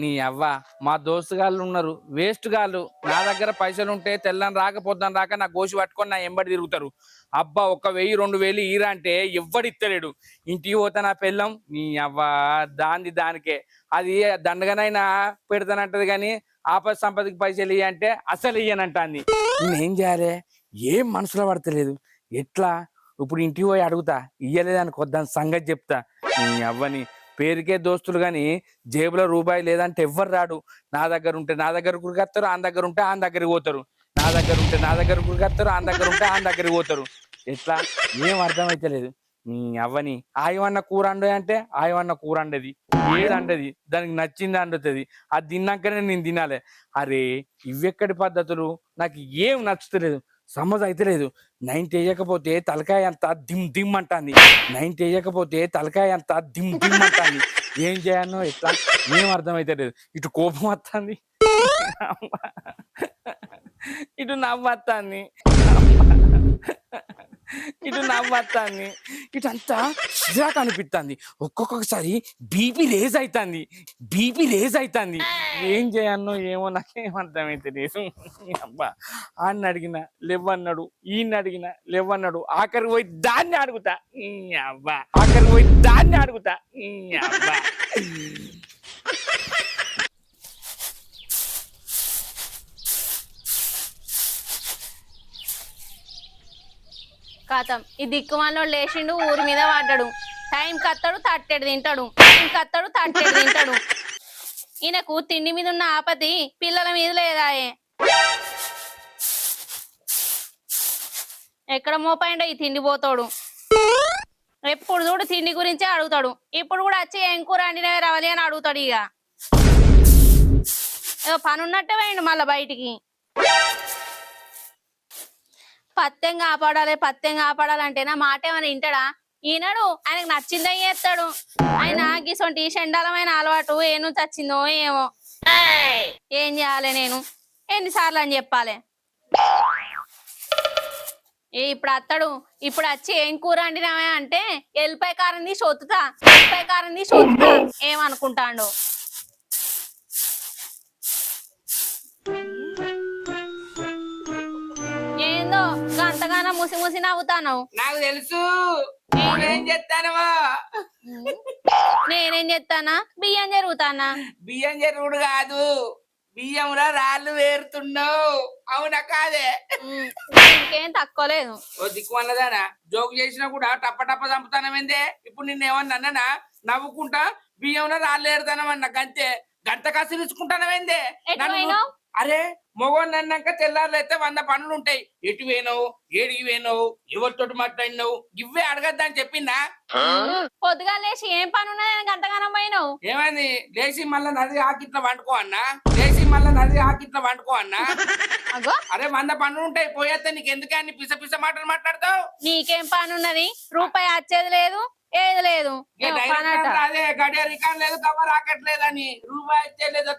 నీ అవ్వ మా దోస్తుగాళ్ళు ఉన్నారు వేస్ట్ గాళ్ళు. నా దగ్గర పైసలు ఉంటే తెల్లని రాక పొద్దున రాక నా గోసి పట్టుకొని నా ఎంబడి తిరుగుతారు. అబ్బా 1000 2000 ఈరా అంటే ఎవ్వడిత్తలేడు. ఇంటికి పోతా నా పెళ్ళం నీ అవ్వ దాంది దానికే అది దండగనైనా పెడతానంటది కానీ ఆపద సంపదకి పైసలు ఇయ్య అంటే అసలు ఇయ్యనంటాంది. నేనేం చేయాలి? ఏం మనసులో పడతలేదు. ఎట్లా? ఇప్పుడు ఇంటికి పోయి అడుగుతా, ఇయ్యలేదని కొద్దాని సంగతి చెప్తా. నీ అవ్వని పేరుకే దోస్తులు గాని జేబులో రూపాయి లేదంటే ఎవ్వరు రాడు. నా దగ్గర ఉంటే నా దగ్గర గురికొస్తారు, ఆయన దగ్గర ఉంటే ఆయన దగ్గరికి పోతారు. నా దగ్గర ఉంటే నా దగ్గర గురికొస్తారు, ఆయన దగ్గర ఉంటే ఆయన దగ్గరికి పోతారు. ఎట్లా? ఏం అర్థమైతలేదు. నీ అవ్వని ఆయమన్న కూర అండే అంటే ఆయమన్న కూర అండది, ఏది అండది దానికి నచ్చింది అండుతుంది. అది తిన్నాకనే నేను తినాలి. అరే ఇవెక్కడి పద్ధతులు? నాకు ఏం నచ్చుతలేదు, సమజ్ అయితలేదు. 90 వేయకపోతే తలకాయ అంతా దిమ్ దిమ్ అంటాంది. 90 వేయకపోతే తలకాయ అంతా దిమ్ దిమ్ అంటాంది. ఏం చేయనో ఎట్లా ఏం అర్థమైతలేదు. ఇటు కోపం వస్తుంది, ఇటు నవ్వు వస్తుంది, ఇటు నవ్వు వస్తుంది, ఇటంతా చిరాకు అనిపిస్తుంది. ఒక్కొక్కసారి బీపీ రేజ్ అవుతుంది, బీపీ రేజ్ అవుతుంది. ఏం చేయన్నో ఏమో నాకేం అర్థమైతే లేదు. అబ్బా ఆడిని అడిగినా లేవన్నాడు, ఈయన్ని అడిగినా లేవన్నాడు. ఆఖరికి పోయి దాన్ని అడుగుతా. అబ్బా ఆఖరికి పోయి దాన్ని అడుగుతా. అబ్బా కాతం ఈ దిక్కుమాలోడు లేచిండు, ఊరి మీద పడ్డాడు. టైం కత్తడు తట్టెడు తింటాడు, టైం కత్తడు తట్టెడు తింటాడు. ఈయనకు తిండి మీద ఉన్న ఆపతి పిల్లల మీద లేదాయే. ఎక్కడ మోపాయిండో ఈ తిండి పోతాడు. ఎప్పుడు చూడు తిండి గురించే అడుగుతాడు. ఇప్పుడు కూడా వచ్చి ఏం కూర వండినవే రావాలి అని అడుగుతాడు. ఇక ఏదో పని ఉన్నట్టే పోయిండు మళ్ళా బయటికి. పత్తెం కాపాడాలి పత్తెం కాపాడాలంటే నా మాట ఏమైనా వింటాడా? ఈనాడు ఆయనకు నచ్చిందే చేస్తాడు. ఆయన గిసొంటి షండాలమైన అలవాటు ఏ నుంచి వచ్చిందో ఏమో. ఏం చేయాలి నేను? ఎన్నిసార్లు అని చెప్పాలి? ఇప్పుడు అత్తడు ఇప్పుడు వచ్చి ఏం కూర వండినావే అంటే ఎల్లిపాయ కారం తీసి ఒత్తుతా, ఎల్లిపాయ కారం తీసి ఒత్తుతా ఏమనుకుంటాడు. ఏందో అంతగానో ముసి ముసి నవ్వుతాను. నాకు తెలుసు ఏం చెప్తానవా. నేనేం చెప్తానా? బియ్యం జరుగుతానా? బియ్యం జరుగుడు కాదు, బియ్యంలో రాళ్ళు వేరుతున్నావు. అవునా కాదే? ఇంకేం తక్కువ లేదు. ఓ దిక్కుమన్నదానా జోకు చేసినా కూడా టప్ప టప్ప చంపుతానమేందే. ఇప్పుడు నిన్నేమన్నా అన్ననా? నవ్వుకుంటా బియ్యంలో రాళ్ళు ఏరుతానమన్నా గంతే. గంట కసిరించుకుంటానమేందే? అరే మొగోని అన్నాక తెల్లారులైతే 100 పనులు ఉంటాయి. ఎటు పోయినావు, ఏడికి పోయినావు, ఎవరితోటి మాట్లాడినావు, ఇవే అడగద్దని చెప్పిందా? పొద్దుగా లేచి ఏం పని ఉన్నది గంటగానం పోయినావు? ఏమైంది? లేచి మళ్ళా నది ఆకిట్లా వండుకో అన్నా, లేచి మళ్ళా నది ఆకిట్లా వండుకో అన్నా. అరే 100 పనులు ఉంటాయి, పోయేస్తే నీకు ఎందుకే అన్ని పిస పిస మాటలు మాట్లాడతావు? నీకేం పని ఉన్నది? రూపాయి వచ్చేది లేదు, ఏది లేదు. అదే గడియ రికార్డు లేదు, కవర్ ఆకట్లేదని రూపాయి లేదు.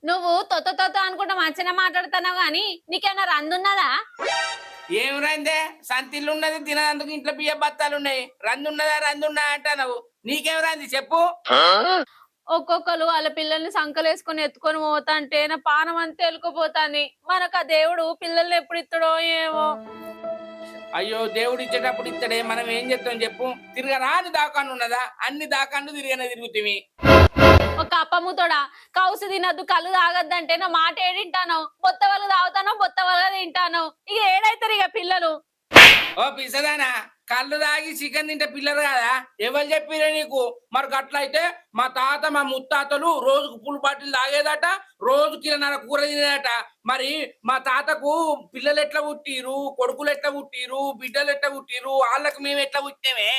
నువ్వు తొత్త తొత్త అనుకుంటా మంచిగా మాట్లాడుతున్నావు గాని నీకేమన్నా రందున్నదా? ఏం రందే? సంతిల్లు ఉన్నది తినందుకు, ఇంట్లో బియ్య బత్తాలు ఉన్నాయి. రందున్నదా రందున్నా అంటావు. నీకేం రంది చెప్పు? ఒక్కొక్కరు వాళ్ళ పిల్లల్ని సంకలేసుకొని ఎత్తుకొని పోతా అంటే నా పానం అంతా ఎలుకుపోతాంది. మనకు ఆ దేవుడు పిల్లల్ని ఎప్పుడు ఇస్తాడో ఏమో. అయ్యో దేవుడు ఇచ్చేటప్పుడు ఇస్తాడే, మనం ఏం చెప్తాం చెప్పు? తిరగరాని దాకాను ఉన్నదా? అన్ని దాకాను తిరుగుతుంది. ఒక అప్పముతోడా కౌసు తినద్దు కళ్ళు తాగద్దంటే నా మాట ఏడింటాను. బొత్త వాళ్ళు తాగుతానో బొత్త వాళ్ళు తింటాను. ఇక ఏడైతారు ఇక పిల్లలు? ఓ పిసదానా, కళ్ళు తాగి చికెన్ తింటే పిల్లలు కదా? ఎవరు చెప్పిరే నీకు? మరి అట్లయితే మా తాత మా ముత్తాతలు రోజుకు పుల్ బాటిల్ తాగేదట, రోజు కిలోన్నర కూర తినేదట. మరి మా తాతకు పిల్లలు ఎట్లా పుట్టిరు, కొడుకులు ఎట్లా పుట్టిరు, బిడ్డలు ఎట్లా పుట్టిరు, వాళ్ళకి మేము ఎట్లా పుట్టినమే?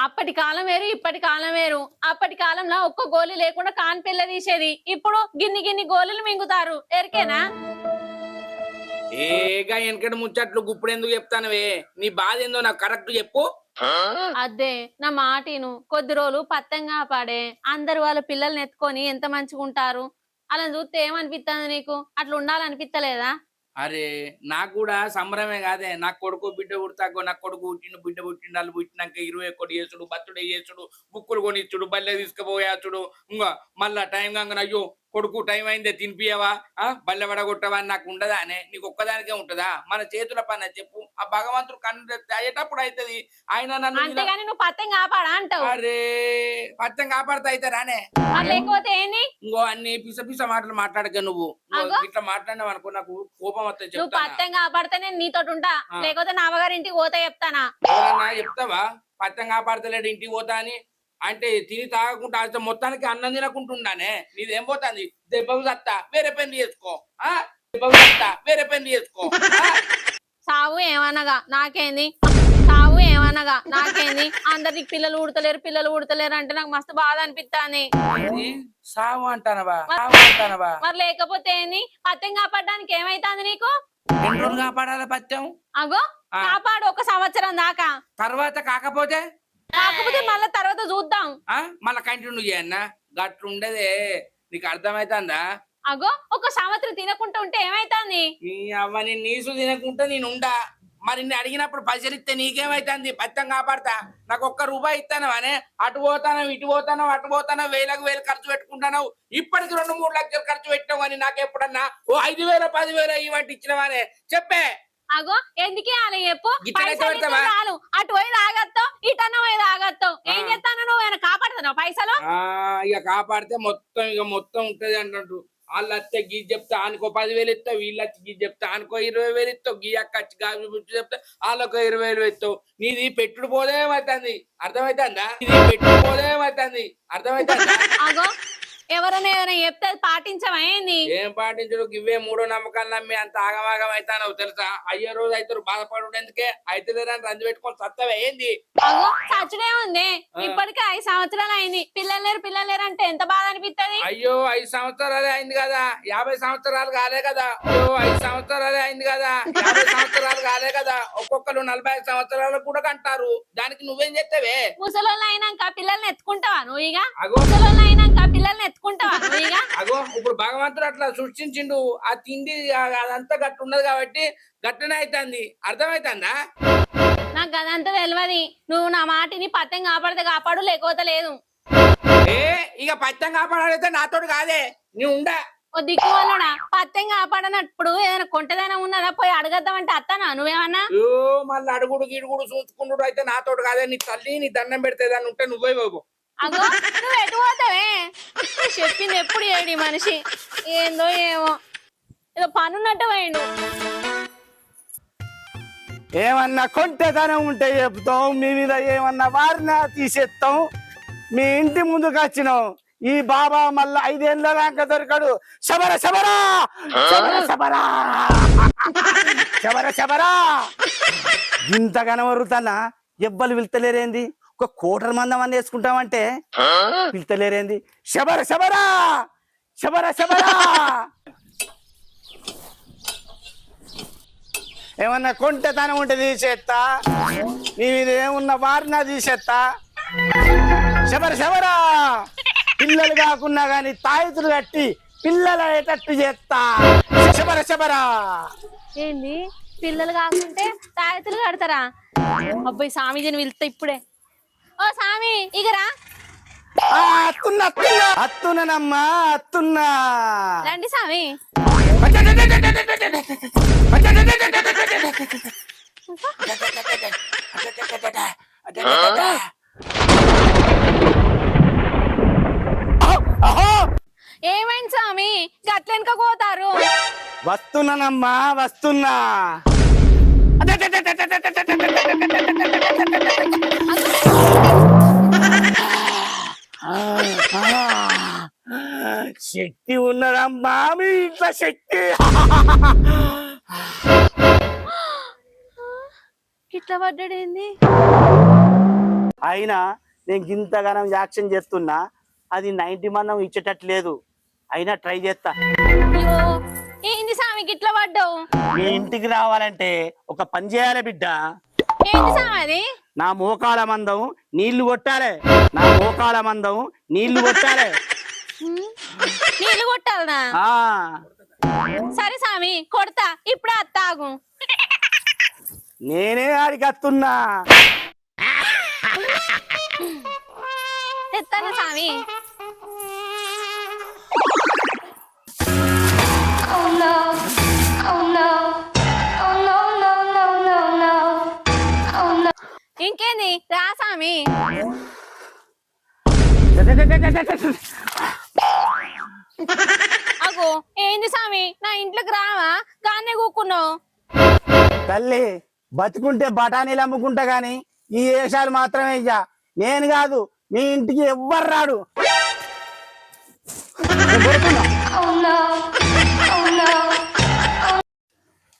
అప్పటి కాలం వేరు ఇప్పటి కాలం వేరు. అప్పటి కాలంలో ఒక్క గోళీ లేకుండా కాన్ పిల్ల తీసేది. ఇప్పుడు గిన్ని గిన్ని గోళీలు మింగుతారు. ఎరికేనా? ఏగా వెనకటి ముచ్చట్లు గుప్పుడు ఎందుకు చెప్తానవే? నీ బాధ ఏందో నాకు కరెక్ట్ చెప్పు. అదే నా మాటిను. కొద్ది రోజులు పత్తంగా పాడే అందరు వాళ్ళ పిల్లల్ని ఎత్తుకొని ఎంత మంచిగా ఉంటారు. అలా చూస్తే ఏమనిపిస్తుంది నీకు? అట్లా ఉండాలనిపిస్తలేదా? అరే నాకు కూడా సంబరమే కాదే నాకు కొడుకు బిడ్డ పుడతాకో నాకు కొడుకు పుట్టిండు బిడ్డ పుట్టిండు వాళ్ళు పుట్టినాక 21 చేసుడు బర్త్డే చేసుడు బుక్కులు కొనిచ్చుడు బల్లె తీసుకుపోయాచుడు ఇంకా మళ్ళా టైం కాగానే అయ్యో కొడుకు టైం అయిందే తినిపియవా బల్లె పడగొట్టవా అని నాకు ఉండదా అనే నీకు ఒక్కదానికే ఉంటదా మన చేతుల పని అని చెప్పు ఆ భగవంతుడు కన్ను అయ్యేటప్పుడు అవుతుంది ఆయన నన్ను అంతేగాని నువ్వు పత్తం కాపాడా అంటావు అరే పచ్చం కాపాడుతా అయితే రానే మరి లేకపోతే ఏంది ఇంకో అన్ని పిస పిస మాటలు మాట్లాడక నువ్వు అగో. ఇట్లా మాట్లాడినావు అనుకో నాకు కోపం వస్తే నువ్వు చెప్తానా పత్తం కాపాడితే నేను నీతోటి ఉంటా లేకపోతే నా అవ్వగారి ఇంటికి పోతే చెప్తానా ఎవరన్నా చెప్తావా పచ్చం కాపాడతలేడు ఇంటికి పోతా అని అంటే తిని తాగకుండా అసలు మొత్తానికి అన్నం తినకుంటున్నానే నీదేం పోతుంది దెబ్బకు సత్తా వేరే పెళ్లి చేసుకో దెబ్బకు సత్తా వేరే పెళ్లి చేసుకో సావు ఏమనగా నాకేంది సావు ఏమనగా నాకేంది అందరికి పిల్లలు ఉడతలేరు అంటే నాకు మస్తు బాధ అనిపిస్తాంది ఏంది? సావు అంటానవా సావు అంటానవా మరి లేకపోతే ఏంది పత్తం కాపాడడానికి ఏమైతుంది నీకు ఎన్ని రోజులు కాపాడాల పచ్చం అగో కాపాడు 1 సంవత్సరం దాకా తర్వాత కాకపోతే కాకపోతే మళ్ళా తర్వాత చూద్దాం మళ్ళా కంటిన్యూ చేయన్నా గట్లుండదే నీకు అర్థమైతుందా అగో 1 సంవత్సరం తినకుంటూ ఉంటే ఏమైతుంది నీ అవ్వని నీసు తినకుంటే నేను ఉండా మరి నేను అడిగినప్పుడు పైసలు ఇస్తే నీకేమైతుంది పచ్చం కాపాడతా నాకు 1 రూపాయి ఇస్తాను అనే అటు పోతాను ఇటు పోతాను అటు పోతాను 1000 ఖర్చు పెట్టుకుంటాను ఇప్పటికి 2-3 లక్షలు ఖర్చు పెట్టావు అని నాకు ఎప్పుడన్నా ఓ 5,000 10,000 ఇవ్వండి ఇచ్చినవానే చెప్పే అగో ఎందుకే అలా చెప్పు గిట్ల అయితే పైసలు ఇస్తే పెడతావా? చాలు అటు పోయి తాగత్తావు ఇటన్న పోయి తాగత్తావు ఏం చేస్తాను నువ్వు ఏమైనా కాపాడుతున్నావు పైసలు ఇక కాపాడితే మొత్తం ఉంటది అంటు వాళ్ళు వస్తే గీ చెప్తా ఆనుకో 10,000 ఇస్తావు వీళ్ళు వచ్చి గీ చెప్తా ఆనుకో 20,000 ఇస్తావు గీ అక్క వచ్చి గాజు బుచ్చి చెప్తా వాళ్ళకు 20,000 ఇస్తావు నీది పెట్టుడు పోదేమవుతుంది అర్థమవుతుందా ఇది పెట్టుడు పోదేమవుతుంది అర్థమవుతుందా అగో ఎవరైనా చెప్తే అది పాటించవా ఏంది ఏం పాటించడు ఇవే 3 నమ్మకాలు నమ్మి అంత ఆగమాగం అవుతానవు తెలుసా అయ్యే రోజు అయితే బాధపడు ఎందుకే అయితే లేదని రంది పెట్టుకొని సత్తవే ఏంది అగో చచ్చుడే ఉంది ఇప్పటికే 5 సంవత్సరాలు అయింది పిల్లలు లేరు అంటే ఎంత బాధ అనిపిస్తుంది అయ్యో 5 సంవత్సరాలే అయింది కదా 50 సంవత్సరాలు కాలే కదా అయ్యో 5 సంవత్సరాలే అయింది కదా 50 సంవత్సరాలు కాలే కదా ఒక్కొక్కరు 45 సంవత్సరాలు కూడా కంటారు దానికి నువ్వేం చేస్తావే ముసలోళ్ళు అయినాక పిల్లల్ని ఎత్తుకుంటావా నువ్వు ఇక అగో ముసలోళ్ళు అయినాక పిల్లల్ని ఎత్తుకుంటావా నువ్వు ఇక అగో ఇప్పుడు భగవంతుడు అట్లా సృష్టించిండు ఆ తిండి అదంతా గట్టు ఉన్నది కాబట్టి గట్టనే అవుతుంది అర్థమైతుందా నాకు అదంతా తెలియదు నువ్వు నా మాటిని పత్తం కాపాడితే కాపాడు లేకపోతే లేదు ఇక పచ్చం కాపాడైతే నాతోడు కాదే నువ్వు ఉండా ఓ దిక్కు వాళ్ళడా పత్తం కాపాడనప్పుడు ఏదైనా కొంటదైనా ఉన్నదా పోయి అడగద్దామంటే అత్తానా నువ్వేమన్నా అయ్యో మళ్ళీ అడుగుడు గిడుగుడు చూసుకుంటుడు అయితే నాతోడు కాదే నీ తల్లి నీ దండం పెడితే దాన్ని ఉంటే నువ్వే బాబు అగో నువ్వు ఎటు పోతావే చెప్పింది ఎప్పుడు ఏడి మనిషి ఏందో ఏమో ఏదో పనున్నట్టు పోయిండు ఏమన్నా కొంటెదనం ఉంటే చెప్తాం మీ మీద ఏమన్నా వారిన తీసేస్తాం మీ ఇంటి ముందుకు వచ్చినాం ఈ బాబా మళ్ళా 5 ఏళ్ళ దాకా దొరకడు శబర శబరా శబర శబరా శబర శబరా ఇంత కనబడుతున్నా ఎవ్వరు పిలుతలేరేంది 1 కోటర మందం అని వేసుకుంటామంటే పిలుతలేరేంది శబర శబరా శబర శబరా ఏమన్నా కొంటెతనం ఉంటే తీసేస్తా నీ మీద ఏమున్నా వారినా తీసేస్తా శబర శబరా పిల్లలు కాకున్నా గాని తాయితులు కట్టి పిల్లలు అయ్యేటట్టు చేస్తా శబర శబరా ఏంది పిల్లలు కాకుంటే తాయెత్తులు కడతారా అబ్బాయి స్వామీజీని పిలుస్తా ఇప్పుడే ఓ స్వామి ఇగరా అత్తున్నా అత్తున్నా అత్తున్ననమ్మా అత్తున్నా రండి స్వామి ఏమైంది స్వామి గట్లెనక పోతారు వస్తున్నానమ్మా వస్తున్నా శక్తి ఉన్నదమ్మా మీ ఇంట్లో శక్తి ఇట్లా పడ్డాడేంది అయినా నేను ఇంతగానం యాక్షన్ చేస్తున్నా అది 90 మందం ఇచ్చేటట్టు లేదు అయినా ట్రై చేస్తా అయ్యో ఏంది స్వామి గిట్ల పడ్డావు మీ ఇంటికి రావాలంటే ఒక పని చేయాలి బిడ్డ ఏంది స్వామి అది నా మోకాల మందం నీళ్లు కొట్టాలి నా మోకాల మందం నీళ్లు కొట్టాలి నీళ్ళు కొట్టాలనా ఆ సరే స్వామి కొడతా ఇప్పుడే అత్తాగు. నేనే ఆడికి వస్తున్నా. తెస్తాను స్వామి. ఇంకేంది రా స్వామి. అగో ఏంది స్వామి నా ఇంట్లోకి రావా కానే కూకున్నావు. తల్లి బతుకుంటే బఠానీలు అమ్ముకుంటా గాని ఈ వేషాలు మాత్రమే ఇయ్యా. నేను కాదు మీ ఇంటికి ఎవ్వరు రాడు.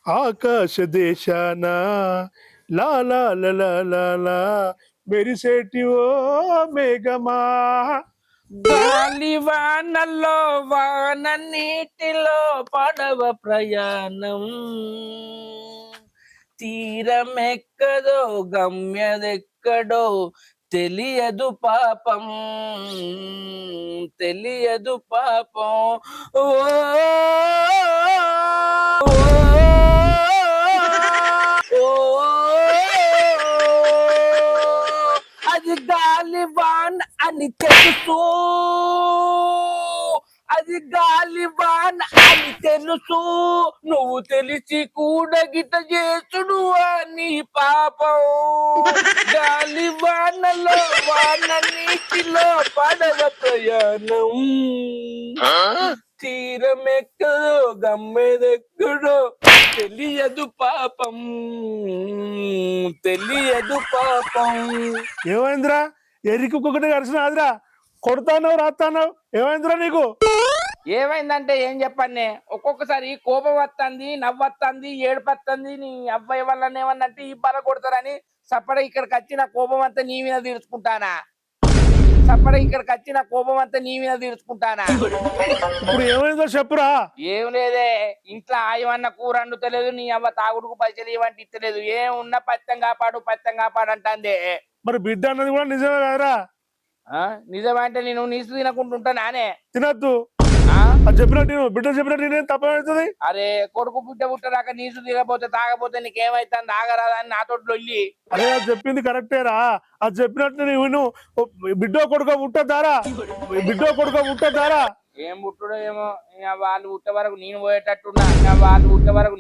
ఆకాశ దేశాన లాలా లలా మెరిసేటి ఓ మేఘమా. గాలి వానల్లో వాన నీటిలో పడవ ప్రయాణం తీరమెక్కదో గమ్యదెక్కడో తెలియదు పాపం తెలియదు పాపం. ఓ అది గాలి వాన్ అని తెలుసు అది గాలి వాన్ అని తెలుసు నువ్వు తెలిసి కూడా గిట చేసుడు అని పాపం. గాలి వానలో వాన నీటిలో పడవ ప్రయాణం తీరమెక్కడో గమ్మెదెక్కడో తెలియదు పాపం తెలియదు పాపం. ఏమైందిరా ఎరికి కుక్కటి కలిసినాదిరా కొడతానో రాస్తానో ఏమైందిరా నీకు? ఏమైందంటే ఏం చెప్పండి, ఒక్కొక్కసారి కోపం వస్తుంది నవ్వొస్తుంది ఏడుపొస్తుంది. నీ అబ్బాయి వల్ల ఏమన్నంటే ఈ పర కొడతారని సప్పడ ఇక్కడికి వచ్చిన కోపం అంతా నీ మీద తీర్చుకుంటానా సప్పడ ఇక్కడికి వచ్చిన కోపం అంతా నీ మీద తీర్చుకుంటానా. ఇప్పుడు ఏమైందో చెప్పురా. ఏం లేదే, ఇంట్లో ఆయమన్న కూర వండుతలేదు, నీ అవ్వ తాగుడుకు పైసలు ఇవ్వంటే ఇస్తలేదు. ఏమున్నా పత్తం కాపాడు అంటాందే. మరి బిడ్డ అన్నది కూడా నిజమే కదరా? నిజమంటే నేను నీసు తినకుంటుంటా నానే తినద్దు అది చెప్పినట్టు నేను బిడ్డ చెప్పినట్టు నేను తప్పవుతుంది. అరే కొడుకు బిడ్డ పుట్టరాక నీసు తినకపోతే తాగపోతే నీకేమైతుంది ఆగరాదా అని నాతో లొల్లి. అదే అది చెప్పింది కరెక్టేరా. అది చెప్పినట్టు నువ్వు బిడ్డో కొడుకో పుట్టద్దారా ఏం పుట్టుడో ఏమో. వాళ్ళు పుట్టే వరకు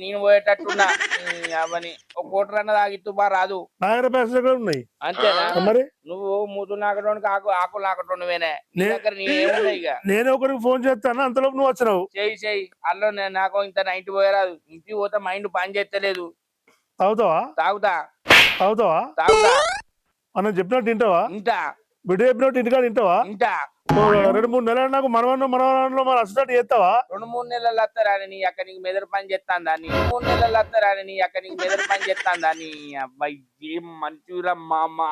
నేను పోయేటట్టున్నా అవని ఒక కోటర్ అన్నది ఆగిత్తు బా రాదు. నా దగ్గర పైసలు ఎక్కడ ఉన్నాయి అంతేనా? మరి నువ్వు మూతులు నాకటోనికి ఆకులు నాకటోనివేనే నీ దగ్గర నేనేమున్నాయి. ఇక నేను ఒకరికి ఫోన్ చేస్తాను అంతలోపు నువ్వు వచ్చినావు. చెయ్యి అల్లో నాకు ఇంత నైట్ పోయరాదు. ఇంటికి పోతే మైండ్ పని చేస్తలేదు. తాగుతా మనం చెప్పినట్టు తింటావా? ఇంటా బిడ్డ చెప్పినట్టు ఇంటికాడ తింటావా? 2-3 నెలలు నాకు మనవరంలో మన అసిస్టెంట్ చేస్తావా? 2-3 నెలలు వస్తారని నీ అక్క నీకు మెదడు పని చేస్తాందా? 3 నెలలు వస్తారని నీ అక్క నీకు మెదడు పని చేస్తాందా? నీ అబ్బాయి ఏం మంచూరా మామా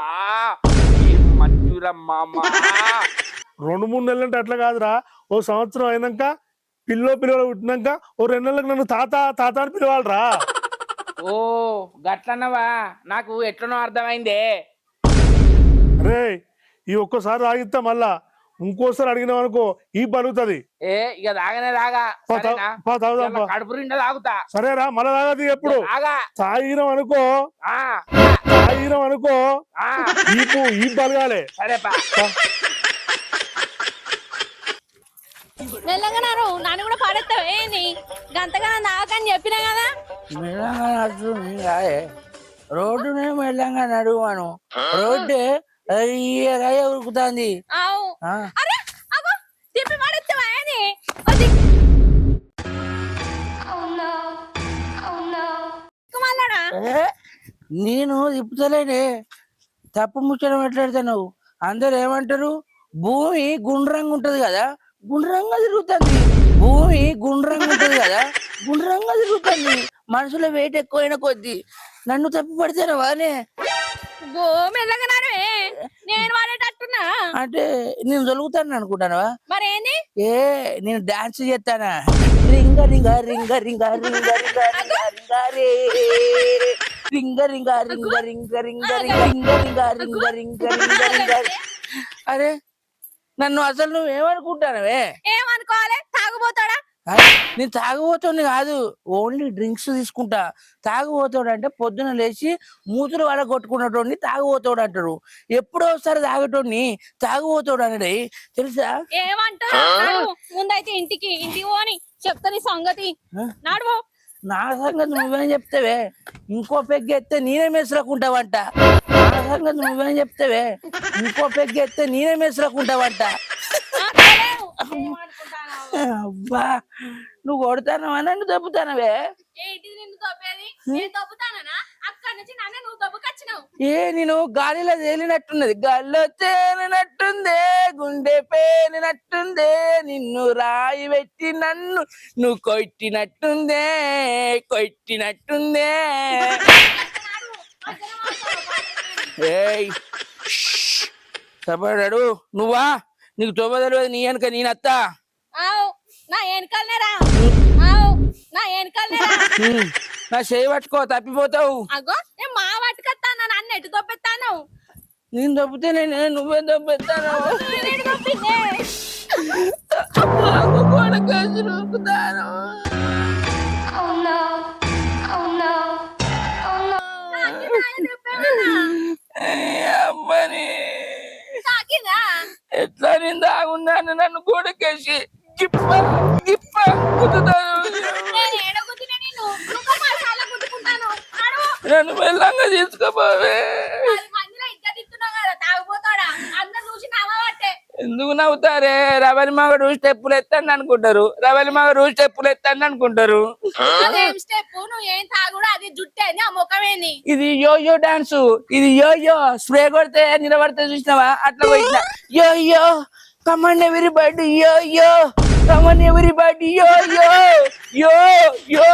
2-3 నెలలు అంటే అట్లా కాదురా. ఓ సంవత్సరం అయినాక పిల్లలు పుట్టినాక ఓ 2 నెలలకు నన్ను తాత అని పిలవాలరా. ఓ గట్లన్నవా? నాకు ఎట్లనో అర్థమైందే. రే ఈ ఒక్కసారి ఆగిస్తా మళ్ళా ఇంకోసారి అడిగినావు అనుకో ఈ పలుగుతుంది. ఇక తాగనే కడుపు నిండా తాగుతా. సరేరా మళ్ళా తాగది ఎప్పుడు తాగినాం అనుకో ఈ పలగాలే. సరేపా మెల్లగన్నారు నన్ను కూడా పడేస్తావు ఏంది గంతగా నాకని చెప్పినా కదా. మెల్లంగా నడుచుని రోడ్డు మెల్లంగా నడువాను. రోడ్డు ఉరుకుతాంది. తిప్పి పడేస్తావా ఏంది? నేను తిప్పుతలేనే తప్పు ముచ్చడం మాట్లాడుతున్నావు. అందరు ఏమంటారు భూమి గుండ్రంగా ఉంటది కదా గుండ్రంగా తిరుగుతుంది. మనుషుల వెయిట్ ఎక్కువైన కొద్ది నన్ను తప్పు పడితేనా వానే నేను వాడేటట్టున్నా అంటే నేను దొరుకుతాను అనుకుంటానవా? మరేంది నేను డాన్స్ చేస్తానా? రింగ రింగ రింగ రింగ రింగ రింగ రింగ రే రింగ రింగ రింగ రింగ రింగ రింగ రింగ రింగ రింగ రింగ రింగ. అరే నన్ను అసలు నువ్వేమనుకుంటానవే? ఏమనుకోవాలి? తాగుపోతాడా నేను తాగుబోతోని కాదు, ఓన్లీ డ్రింక్స్ తీసుకుంటా. తాగుబోతాడు అంటే పొద్దున లేచి మూతులు వడ కొట్టుకున్నటోడిని తాగుబోతాడు అంటారు. ఎప్పుడో ఒకసారి తాగటోడిని తాగుబోతాడు అనడే, తెలుసా? ఏమంటారు? ముందైతే ఇంటికి పోని చెప్తా నీ సంగతి. నాడు నా సంగతి నువ్వేం చెప్తావే? ఇంకో పెగ్గెత్తే నేనే మెసరకుంటావంట. నా సంగతి నువ్వేం చెప్తావే? ఇంకో పెగ్గెత్తే నేనే మెసరకుంటావంట. అబ్బా, నువ్వు కొడతానవా నన్ను దెబ్బతానవే? ఏంటిది నిన్ను దొబ్బేది? నేను దొబ్బుతానా? అక్కడి నుంచి నన్ను నువ్వు దొబ్బకొచ్చినావు. నేను గాలిలో తేలినట్టున్నది, గాల్లో తేలినట్టుందే, గుండె పేలినట్టుందే, నిన్ను రాయి పెట్టి నన్ను నువ్వు కొట్టినట్టుందే, కొట్టినట్టుందే. ఏయ్ సపడాడు నువ్వా? నీకు తొవ్వదలు నీ వెనక నేనత్తా. ఆవు నా వెనకాలనేరా, నా వెనకాలనేరా. నా చేయి పట్టుకో, తప్పిపోతావు. అగో నేను మా పట్టుకొస్తాను, నన్ను ఎటు దొబ్బెత్తాను? నేను దొబ్బితే నువ్వే దొబ్బెత్తాను. అమ్మని ఎట్లా నేను దాగున్నాను, నన్ను గోడకేసి గిప్ప గిప్ప కుదుతాను. నన్ను మెల్లంగా తీసుకోపోవే. ఎందుకు నవ్వుతారే? రవలి మగడు స్టెప్పులు ఎత్తండి అనుకుంటారు, రవలి మగడు స్టెప్పులు ఎత్తండి అనుకుంటారు. ఇది యోయో డాన్స్, ఇది యోయో. స్ప్రే కొడితే నిలబడితే చూసినావా? అట్లా పోయినా యోయో. కమాన్ ఎవ్రీబడి యోయో, కమాన్ ఎవ్రీబడి యోయో, యో యో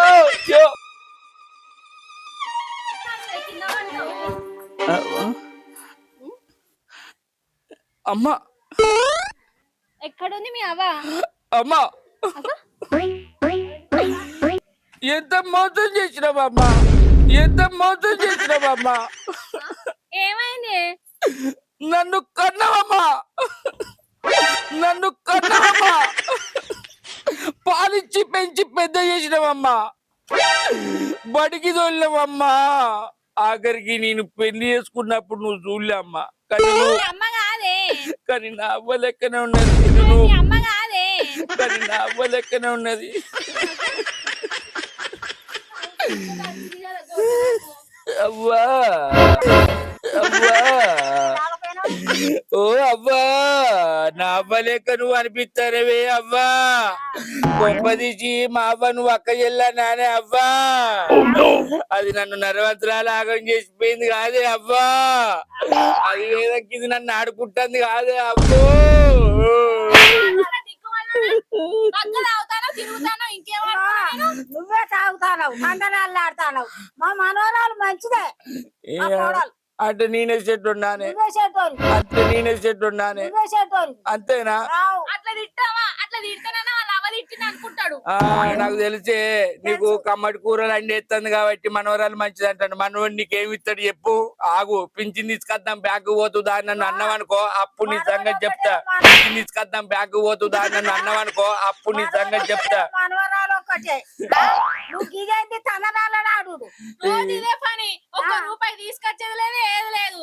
యో. అమ్మా ఎక్కడుంది మీ అవ్వ? అమ్మా, ఎంత మోసం చేసినావమ్మా, ఎంత మోసం చేసినావమ్మా. ఏమైంది? నన్ను కన్నవమ్మా, నన్ను కన్నవమ్మా, పాలిచ్చి పెంచి పెద్ద చేసినవమ్మా, బడికి తోలినవమ్మా. ఆఖరికి నేను పెళ్లి చేసుకున్నప్పుడు నువ్వు చూడలే అమ్మా, కానీ నా అవ్వ లెక్కనే ఉన్నది. కానీ నా అవ్వ లెక్కనే ఉన్నది. అవ్వా అవ్వా, ఓ అవ్వా, నా అవ్వ లెక్క నువ్వు అనిపిస్తారవే అవ్వా. గొప్పదీసి మా అవ్వ నువ్వు అక్క చెల్లా నానే అవ్వా. అది నన్ను నరవంతరాలు ఆగం చేసిపోయింది కాదే అవ్వా. అది ఏదక్కిది నన్ను ఆడుకుంటుంది కాదే అవ్వో. నువ్వే తాగుతావు, కందనాలు ఆడతావు. మా మనోరాలు మంచిదే. అంటే నేనే చెట్టు ఉన్నానే, అంటే నేనే చెట్టు ఉన్నానే, అంతేనా? అట్లా తిట్టావా? అట్లా తిడతానన్నా వాళ్ళ అవ్వ తిట్టింది అనుకుంటాడు. నాకు తెలిసే నీకు కమ్మటి కూరలు అండి ఎత్తుంది కాబట్టి మనవరాలు మంచిది అంటాడు. మనవాడు నీకేమి ఇస్తాడు చెప్పు? ఆగు, పింఛన్ తీసుకొద్దాం బ్యాంకు పోతుందా నన్ను అన్నం అనుకో, అప్పుడు నీ సంగతి చెప్తా. పింఛన్ తీసుకొద్దాం బ్యాంకు పోతుందా నన్ను అన్నం అనుకో, అప్పుడు నీ సంగతి చెప్తా. రోజు ఇదే పని, ఒక్క రూపాయి తీసుకొచ్చేది లేదు, ఏది లేదు,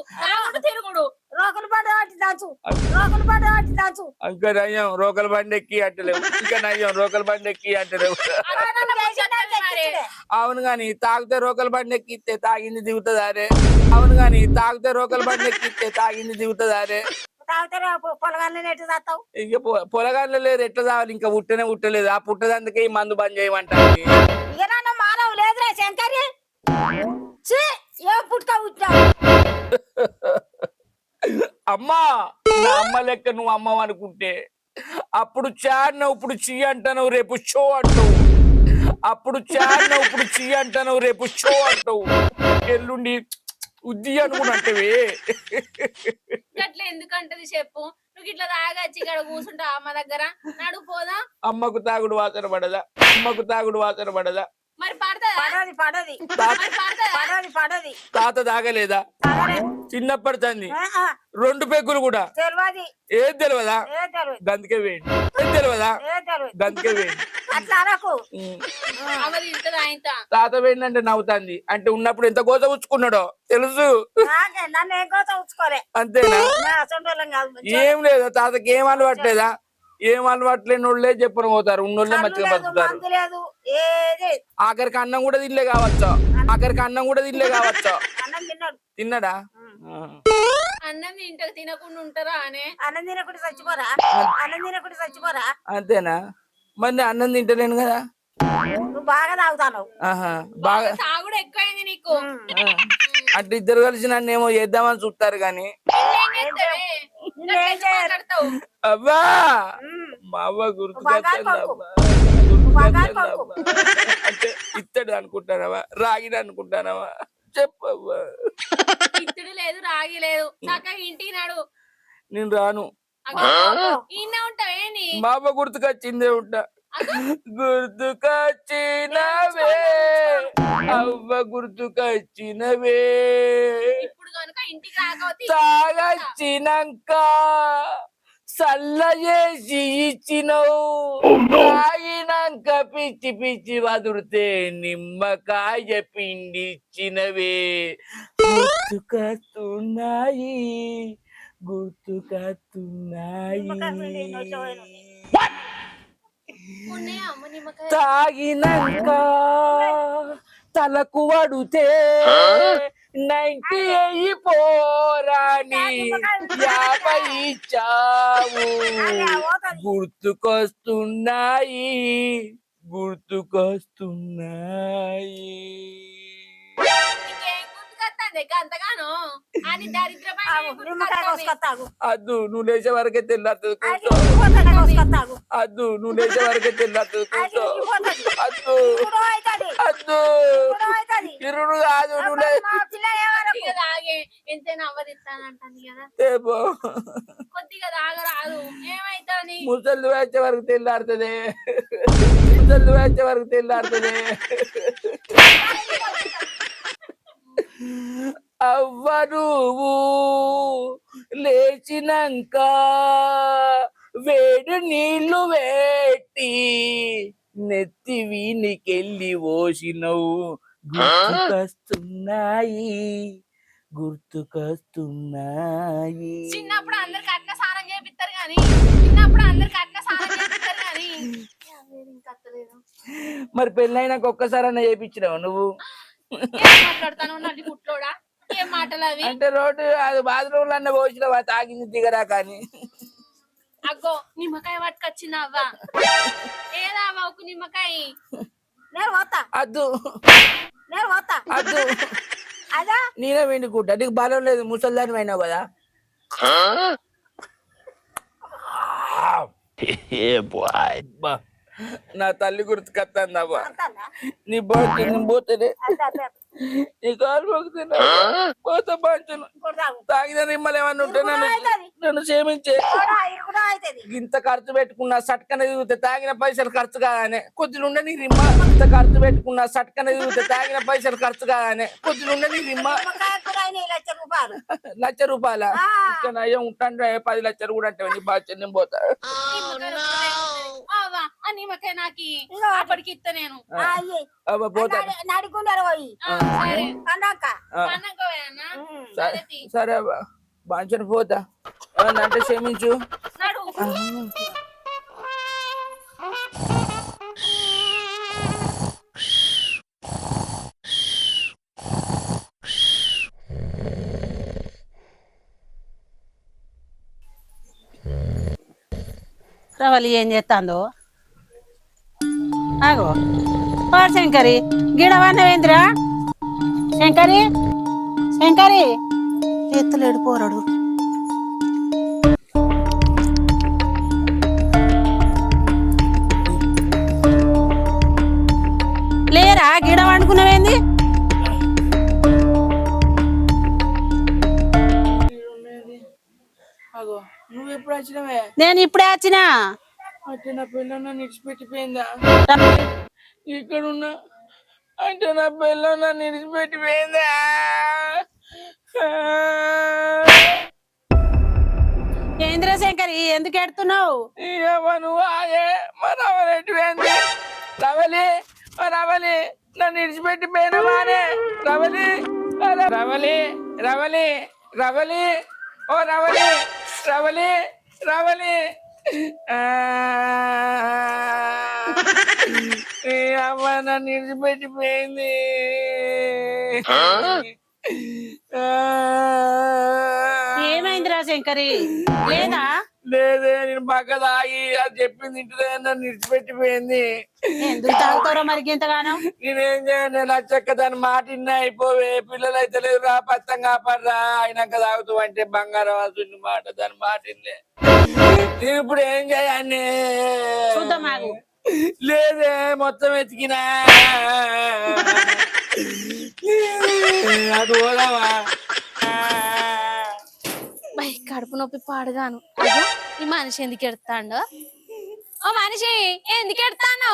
తిరుగుడు. రోకలు బండి పట్టి దాచు, రోకలు బండి పట్టి దాచు. ఇంకా నయ్యం రోకల బండి ఎక్కి అంటలేవు, ఇంకా నయ్యం రోకల బండి ఎక్కి అంటలేవు. అవును గాని తాగితే రోకల బండి ఎక్కిస్తే తాగింది దిగుతుందారే? అవును గాని తాగితే రోకల బండి ఎక్కిస్తే తాగింది దిగుతుందారే? ఇక పొలగాళ్ళు లేదు, ఎట్లా తావాలి? ఇంకా పుట్టనే పుట్టలేదు, ఆ పుట్టదందుకే ఈ మందు బంద్ చేయమంటారు. మానవు లేదురా శంకరి, అమ్మా, నా అమ్మ లెక్క నువ్వు అమ్మ అనుకుంటే అప్పుడు చాడినావు, ఇప్పుడు చీ అంటావు, రేపు షో అంటావు. అప్పుడు చాడినావు, ఇప్పుడు చీ అంటావు, రేపు షో అంటావు. ఎల్లుండి ఉద్ది అనుకున్నట్టవే. అట్లా ఎందుకంటది చెప్పు? నువ్వు ఇట్లా తాగచ్చి ఇక్కడ కూర్చుంటావు అమ్మ దగ్గర, నడు పోదా. అమ్మకు తాగుడు వాసన పడదా? అమ్మకు తాగుడు వాసన పడదా? మరి పడతదా పడది పడది మరి పడతదా పడది పడది తాత తాగలేదా తాగలే. చిన్నప్పటి తంది ఆహా, 2 పెగ్గులు కూడా తెలియదు ఏం తెలియదా ఏ తెలియదు గందుకే వేయండి ఏం తెలియదా ఏ తెలియదు గందుకే వేయండి అట్లా అనకు అవది ఇంటది ఆయన తాత వేయండి నవ్వుతాంది అంటే ఉన్నప్పుడు ఎంత గోత ఉచ్చుకున్నాడో తెలుసు నాకే నన్ను ఏం కోసం ఉంచుకోలే అంతేనా నా అసంటోళ్ళం కాదు ఏం లేదా తాతకి ఏం అలవాట్లేదా ఏం అలవాట్లేని వాళ్ళే చెప్పని పోతారు ఉన్నోళ్ళే కళ్ళు మంచిగా లేదు బతుకుతారు మందు లేదు ఏది ఆఖరికి అన్నం కూడా తినలే కావచ్చు ఆఖరికి అన్నం కూడా తినలే కావచ్చు అన్నం తిన్నాడు తిన్నాడా అన్నం తింటకు తినకుండా ఉంటారా అనే అన్నం తినకుండా చచ్చిపోరా అన్నం తినకుండా చచ్చిపోరా అంతేనా మరి నేను అన్నం తింటలేను కదా నువ్వు బాగా తాగుతావు ఆహా బాగా తాగుడు ఎక్కువైంది నీకు ఆ. అంటే ఇద్దరు కలిసి నన్ను ఏమో చేద్దామని చూస్తారు గాని మాట్లాడతావు అబ్బా మా అవ్వ బంగారు గుర్తుకొచ్చింది కొడుకు. అబ్బా బంగారు గుర్తుకొచ్చింది కొడుకు. అబ్బా అంటే ఇత్తడు అనుకుంటానవా రాగిడు అనుకుంటానవా చెప్పవ్వా ఇత్తుడు లేదు రాగి లేదు చక్కగా ఇంటికి నాడు నేను రాను ఈయన ఉంటావేని మా అవ్వ గుర్తుకొచ్చిందే ఉంటా గుర్తుకొచ్చినవే అవ్వ గుర్తుకొచ్చినవే ఇప్పుడు కనుక ఇంటికి రాకపోతే తాగచ్చినాక సల్ల చేసి ఇచ్చినవు తాగినాక పిచ్చి పిచ్చి వదుడితే నిమ్మకాయ పిండి ఇచ్చినవే గుర్తుకొస్తున్నాయి గుర్తుకొస్తున్నాయి ఉన్నాయా అమ్మ నిమ్మకాయ తాగినాక తలకు వడితే 90 అయిపోరాని 50 ఇచ్చావు గుర్తుకొస్తున్నాయి గుర్తుకొస్తున్నాయి నీకేం గుర్తుకొస్తుంది అంతగానో అని దరిద్రమైన నిమ్మకాయ కోసుకొస్తాగు అద్దు నువ్వు లేచే వరకే తెల్లారుతుంది కూర్చో కోసుకొస్తాగు అద్దు నువ్వు లేచే వరకే తెల్లారుతుంది కూర్చో అద్దు అద్దు ఇరుడు కాదు నువ్వు మా పిల్ల ఏమనకు తాగే ఎంతైనా అవ్వదిస్తానంటాను కదా ఏమో కొద్దిగా తాగరాదు ఏమైతుంది ముసళ్ళు వేసే వరకు తెల్లారుతుంది ముసళ్ళు వేసే వరకు తెల్లారుతుంది అవ్వ నువ్వు లేచినాక వేడి నీళ్లు వేట్టి నెత్తి వీనికెళ్ళి పోసినవు గుర్తుకొస్తున్నాయి గుర్తుకొస్తున్నాయి చిన్నప్పుడు అందరికి అక్క స్నానం చేపిస్తారు గాని చిన్నప్పుడు అందరికి అక్క స్నానం చేపిస్తారు గాని ఇంకా అత్తలేదు మరి పెళ్ళైనాక ఒక్కసారన్నా చేయించినావు నువ్వు ఏం మాట్లాడతాను నల్లి గుట్లోడా ఏం మాటలు అవి అంటే రోడ్డు అది బాత్రూమ్ లో అన్న పోసినవా తాగింది దిగరా కానీ అగ్గో నిమ్మకాయ పట్టుకొచ్చింది అవ్వ ఏదా అవ్వకు నిమ్మకాయ నేను పోతా అద్దు నేను పోతా అద్దు అదా నేనే వెండుకుంటా నీకు బలం లేదు ముసల్దాని అయినావు కదా అబ్బా, నా తల్లి గుర్తుకొస్తాను అవ్వ నీ పోతే నీ కాలు పోతున్నా పోతా పంచను తాగిన నిమ్మలు ఏమన్నా ఉంటే నన్ను క్షమించే ఇంత ఖర్చు పెట్టుకున్నా సట్కన తిరిగితే తాగిన పైసలు ఖర్చు కాగానే కొద్దిగా ఉండే నీ రిమ్మ ఇంత ఖర్చు పెట్టుకున్నా సట్కన తిరిగితే తాగిన పైసలు ఖర్చు కాగానే కొద్దిగా ఉండే నీ రిమ్మ ₹1,00,000 ఇంకా నయ్యం ఉంటాను 10 లక్షలు కూడా అంటే నీ బాధ్యత నేను పోతా అవ్వ ఆ నిమ్మకాయ నాకి అప్పటికి ఇస్తా నేను అవ్వ పోతా నడుకున్నారు పోయి సరే అన్నాక అన్నాక పోయానా? సరే సరే అవ్వ బాంచను పోతా ఏమన్నా అంటే క్షమించు నడు రవలి ఏం చేస్తాందో ఆగో ఓ శంకరి గిడవన్నవేంద్రా శంకరి శంకరి ఎత్తలేడు పోరాడు లేరా గిడ వండుకున్నావేంది అగో నువ్వు ఎప్పుడు వచ్చినవే నేను ఇప్పుడే వచ్చినా అంటే నా పిల్ల నన్ను ఇడిచిపెట్టిపోయిందా ఇక్కడ ఉన్న అంటే నా పిల్లలు నన్ను విడిచిపెట్టి పోయిందా? ఏంద్ర శంకరి ఎందుకు ఎడుతున్నావు? నువ్వు ఆయే మా రవలి ఎట్టిపోయింది. రవలి రవలి నన్ను విడిచిపెట్టి పోయినవానే. రవలి రవలి రవలి రవలి ఓ రవలి రవలి రవలి అమ్మ నన్ను విడిచిపెట్టిపోయింది. ఏమైందిరా శంకరి? లేదా లేదే నేను బాగా తాగి అది చెప్పింది ఇంటిదే నన్ను విడిచిపెట్టిపోయింది. ఎందుకు తాగుతారో మరి ఇంతగానో? నేనేం చేయను, నచ్చక్క దాని మాట ఇన్న అయిపోవే. పిల్లలు అయితే లేదు రా, పత్తం కాపడరా, అయినాక తాగుతూ అంటే బంగారం అవుతుంది మాట. దాని మాట ఇల్లే. నేను ఇప్పుడు ఏం చేయాలి? చూద్దామాగు. లేదే మొత్తం ఎతికినా. అటు పోదామా? కడుపు నొప్పి పాడుగాను. అయ్యో, ఈ మనిషి ఎందుకు ఎడతాండో? ఓ మనిషి ఎందుకు ఎడతాను?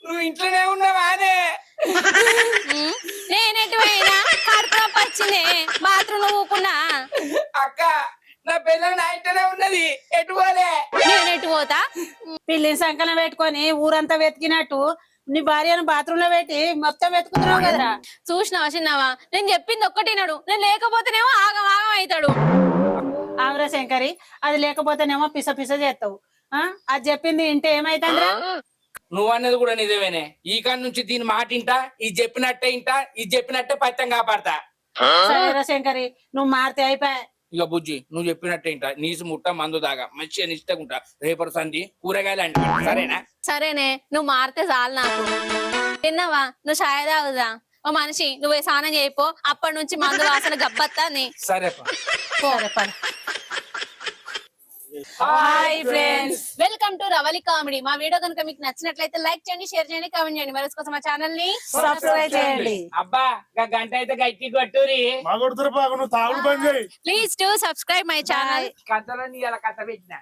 నువ్వు ఇంట్లోనే ఉన్నావానే? నేనెటు పోయినా కడుపు నొప్పి వచ్చింది. బాత్రూమ్ ఊకున్నా. అక్క నా పిల్లలు నా ఇంట్లోనే ఉన్నది, ఎటు పోలే. నేనెటు పోతా? పిల్లిని సంకలం పెట్టుకొని ఊరంతా వెతికినట్టు నీ భార్యను బాత్రూమ్ లో పెట్టి మొత్తం వెతుకుతున్నావు కదరా. చూసినావా చిన్నావా? నేను చెప్పింది ఒక్కటినాడు, నేను లేకపోతేనేమో ఆగం ఆగం అవుతాడు. ఆవురా శంకరి, అది లేకపోతేనేమో పిస పిస చేస్తావు. అది చెప్పింది ఇంటే ఏమైతుందిరా? నువ్వు అన్నది కూడా నిజమేనే. ఈ కాడి నుంచి దీని మాట ఇంటా, ఇది చెప్పినట్టే ఇంటా, ఇది చెప్పినట్టే పత్తం కాపాడతా. సరేరా శంకరి, నువ్వు మారితే అయిపోయా. ఇక బుజ్జి నువ్వు చెప్పినట్టే ఇంటా. నీసు ముట్ట మందు దాగా మంచిగా నిష్టగుంటా. రేపటి సంధి కూరగాయలు అంటే సరేనా? సరేనే, నువ్వు మారితే చాలు నాకు. తిన్నావా? నువ్వు ఛాయ్ తాగుదా? ఓ మనిషి నువ్వు స్నానం చేయిపో. అప్పటి నుంచి మందు వాసన గబ్బత్తాని. సరే సరే పద. Hi friends, welcome to Ravali comedy. మా వీడియో కనుక మీకు నచ్చినట్లయితే లైక్ చేయండి, షేర్ చేయండి, కామెంట్ చేయండి. మరి కోసం మా ఛానల్ ని సబ్స్క్రైబ్ చేయండి. అబ్బా గంట అయితే గట్టి కొట్టురి. మా కొడుతురు బాగా, నువ్వు తాగుడు పని చేయి. Please to subscribe my channel. కథలని ఇలా కథ పెట్టిన